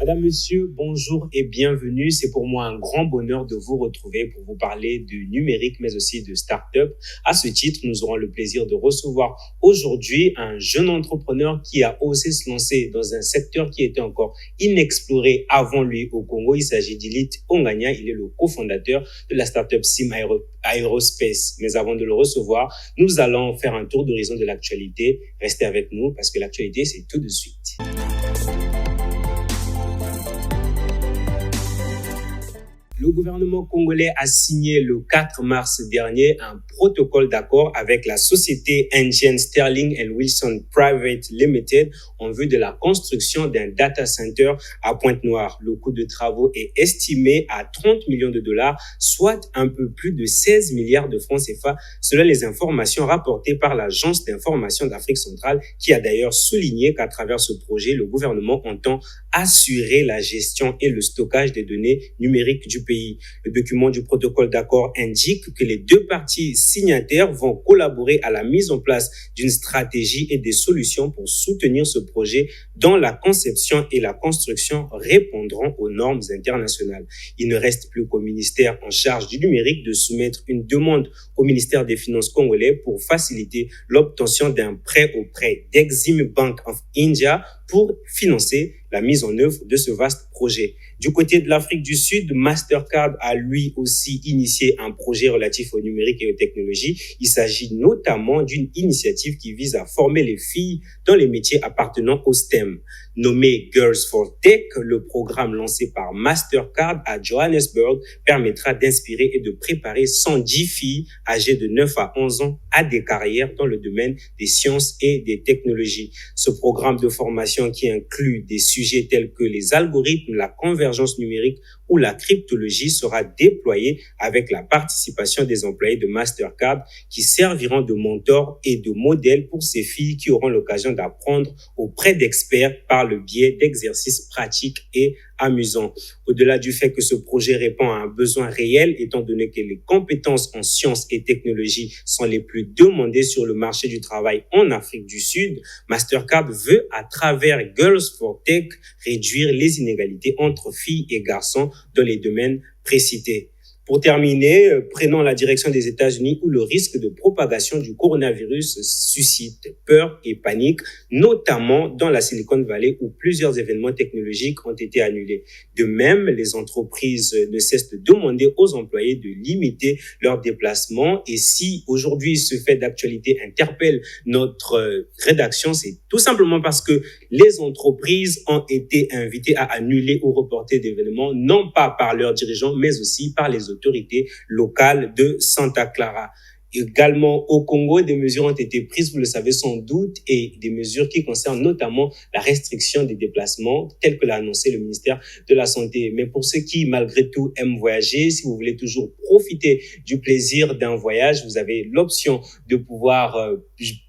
Madame, Monsieur, bonjour et bienvenue. C'est pour moi un grand bonheur de vous retrouver pour vous parler du numérique, mais aussi de start-up. À ce titre, nous aurons le plaisir de recevoir aujourd'hui un jeune entrepreneur qui a osé se lancer dans un secteur qui était encore inexploré avant lui au Congo. Il s'agit d'Ilit Ongania. Il est le cofondateur de la start-up Sim Aerospace. Mais avant de le recevoir, nous allons faire un tour d'horizon de l'actualité. Restez avec nous parce que l'actualité, c'est tout de suite. Le gouvernement congolais a signé le 4 mars dernier un protocole d'accord avec la société indienne Sterling & Wilson Private Limited en vue de la construction d'un data center à Pointe-Noire. Le coût de travaux est estimé à 30 millions de dollars, soit un peu plus de 16 milliards de francs CFA, selon les informations rapportées par l'Agence d'information d'Afrique centrale, qui a d'ailleurs souligné qu'à travers ce projet, le gouvernement entend assurer la gestion et le stockage des données numériques du pays. Le document du protocole d'accord indique que les deux parties signataires vont collaborer à la mise en place d'une stratégie et des solutions pour soutenir ce projet dont la conception et la construction répondront aux normes internationales. Il ne reste plus qu'au ministère en charge du numérique de soumettre une demande au ministère des Finances congolais pour faciliter l'obtention d'un prêt auprès d'Exim Bank of India pour financer la mise en œuvre de ce vaste projet. Du côté de l'Afrique du Sud, Mastercard a lui aussi initié un projet relatif au numérique et aux technologies. Il s'agit notamment d'une initiative qui vise à former les filles dans les métiers appartenant au STEM. Nommé Girls for Tech, le programme lancé par Mastercard à Johannesburg permettra d'inspirer et de préparer 110 filles âgées de 9 à 11 ans à des carrières dans le domaine des sciences et des technologies. Ce programme de formation qui inclut des sujets tels que les algorithmes, la convergence numérique ou la cryptologie sera déployé avec la participation des employés de Mastercard qui serviront de mentors et de modèles pour ces filles qui auront l'occasion d'apprendre auprès d'experts par le biais d'exercices pratiques et amusants. Au-delà du fait que ce projet répond à un besoin réel, étant donné que les compétences en sciences et technologies sont les plus demandées sur le marché du travail en Afrique du Sud, Mastercard veut, à travers Girls for Tech, réduire les inégalités entre filles et garçons dans les domaines précités. Pour terminer, prenons la direction des États-Unis où le risque de propagation du coronavirus suscite peur et panique, notamment dans la Silicon Valley où plusieurs événements technologiques ont été annulés. De même, les entreprises ne cessent de demander aux employés de limiter leurs déplacements. Et si aujourd'hui ce fait d'actualité interpelle notre rédaction, c'est tout simplement parce que les entreprises ont été invitées à annuler ou reporter d'événements, non pas par leurs dirigeants, mais aussi par les autorités locales de Santa Clara. Également au Congo, des mesures ont été prises, vous le savez sans doute, et des mesures qui concernent notamment la restriction des déplacements, telle que l'a annoncé le ministère de la Santé. Mais pour ceux qui, malgré tout, aiment voyager, si vous voulez toujours profiter du plaisir d'un voyage, vous avez l'option de pouvoir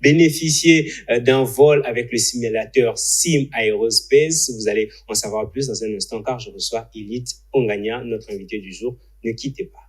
bénéficier d'un vol avec le simulateur Sim Aerospace. Vous allez en savoir plus dans un instant car je reçois Ilit Ongania, notre invité du jour. Ne quittez pas.